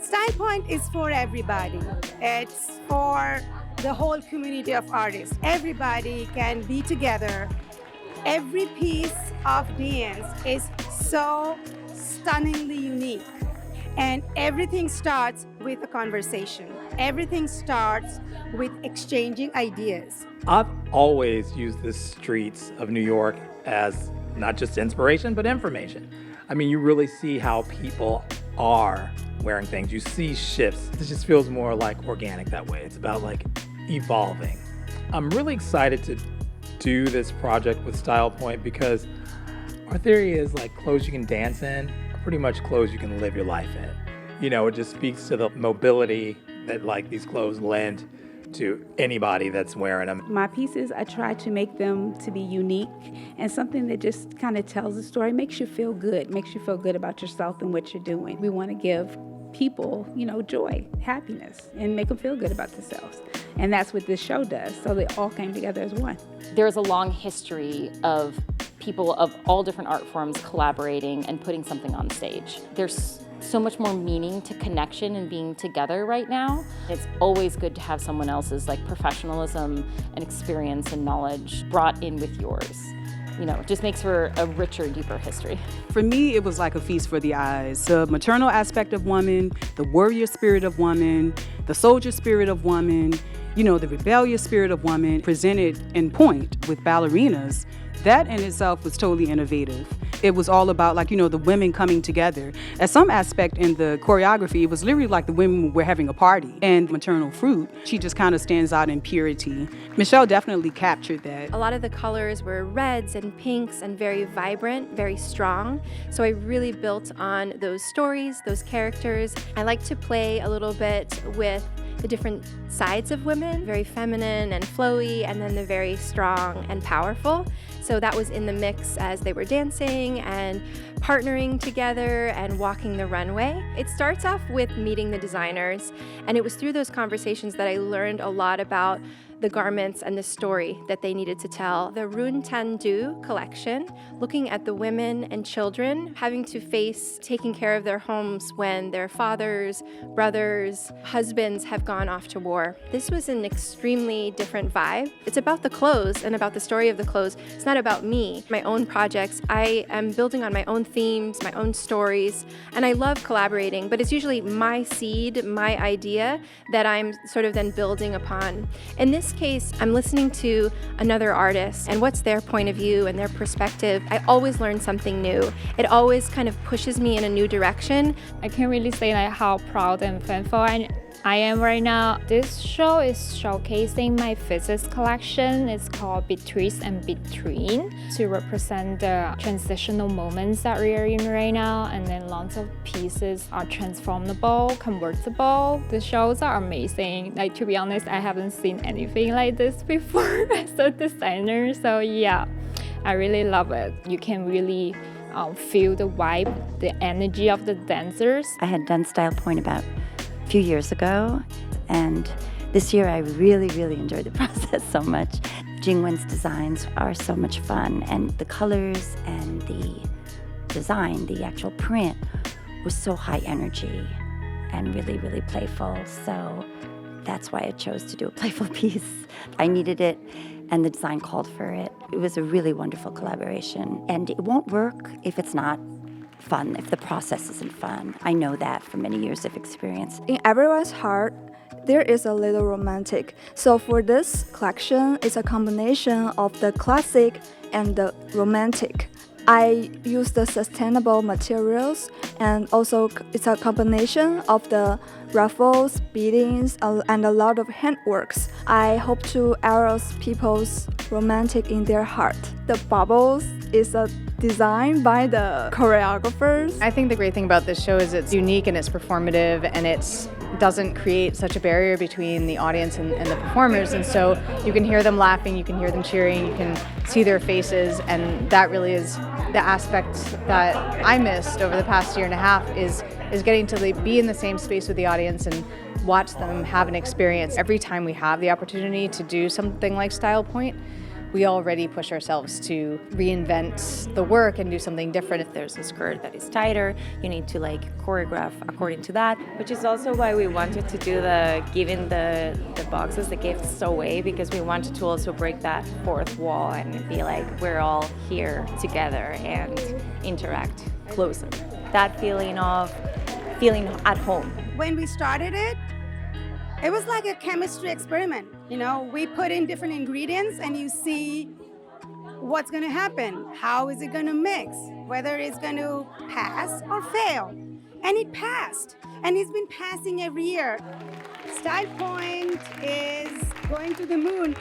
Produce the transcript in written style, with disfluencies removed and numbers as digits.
StylePointe is for everybody. It's for the whole community of artists. Everybody can be together. Every piece of dance is so stunningly unique. And everything starts with a conversation. Everything starts with exchanging ideas. I've always used the streets of New York as not just inspiration, but information. I mean, you really see how people are wearing things. You see shifts. It just feels more like organic that way. It's about like evolving. I'm really excited to do this project with StylePointe because our theory is like clothes you can dance in are pretty much clothes you can live your life in. You know, it just speaks to the mobility that like these clothes lend to anybody that's wearing them. My pieces, I try to make them to be unique and something that just kind of tells a story, makes you feel good about yourself and what you're doing. We want to give people, joy, happiness, and make them feel good about themselves. And that's what this show does. So they all came together as one. There's a long history of people of all different art forms collaborating and putting something on stage. There's so much more meaning to connection and being together right now. It's always good to have someone else's professionalism and experience and knowledge brought in with yours. It just makes for a richer, deeper history. For me, it was like a feast for the eyes. The maternal aspect of woman, the warrior spirit of woman, the soldier spirit of woman, the rebellious spirit of woman presented in Pointe with ballerinas. That in itself was totally innovative. It was all about the women coming together. At some aspect in the choreography, it was literally like the women were having a party. And maternal fruit, she just kind of stands out in purity. Michelle definitely captured that. A lot of the colors were reds and pinks and very vibrant, very strong. So I really built on those stories, those characters. I like to play a little bit with the different sides of women, very feminine and flowy, and then the very strong and powerful. So that was in the mix as they were dancing and partnering together and walking the runway. It starts off with meeting the designers, and it was through those conversations that I learned a lot about the garments and the story that they needed to tell. The Rune Tandu collection, looking at the women and children having to face taking care of their homes when their fathers, brothers, husbands have gone off to war. This was an extremely different vibe. It's about the clothes and about the story of the clothes. It's not about me, my own projects. I am building on my own themes, my own stories, and I love collaborating, but it's usually my seed, my idea that I'm sort of then building upon. In this case, I'm listening to another artist and what's their point of view and their perspective. I always learn something new. It always kind of pushes me in a new direction. I can't really say how proud and thankful I am right now. This show is showcasing my physics collection. It's called Betwixt and Between to represent the transitional moments that we are in right now. And then lots of pieces are transformable, convertible. The shows are amazing. To be honest, I haven't seen anything like this before as a designer. So yeah, I really love it. You can really feel the vibe, the energy of the dancers. I had done StylePointe about a few years ago, and this year I really enjoyed the process so much. Jingwen's designs are so much fun, and the colors and the design, the actual print, was so high energy and really playful. So that's why I chose to do a playful piece. I needed it, and the design called for it. It was a really wonderful collaboration, and it won't work if it's not fun, if the process isn't fun. I know that from many years of experience. In everyone's heart, there is a little romantic. So for this collection, it's a combination of the classic and the romantic. I use the sustainable materials, and also it's a combination of the ruffles, beadings, and a lot of handworks. I hope to arouse people's romantic in their heart. The bubbles is a design by the choreographers. I think the great thing about this show is it's unique and it's performative, and it doesn't create such a barrier between the audience and the performers, and so you can hear them laughing, you can hear them cheering, you can see their faces, and that really is the aspect that I missed over the past year and a half is getting to be in the same space with the audience and watch them have an experience. Every time we have the opportunity to do something like StylePointe, we already push ourselves to reinvent the work and do something different. If there's a skirt that is tighter, you need to like choreograph according to that, which is also why we wanted to do giving the boxes, the gifts away, because we wanted to also break that fourth wall and be like, we're all here together and interact closer. That feeling at home. When we started it, it was like a chemistry experiment. You know, we put in different ingredients and you see what's going to happen. How is it going to mix? Whether it's going to pass or fail. And it passed. And it's been passing every year. StylePointe is going to the moon.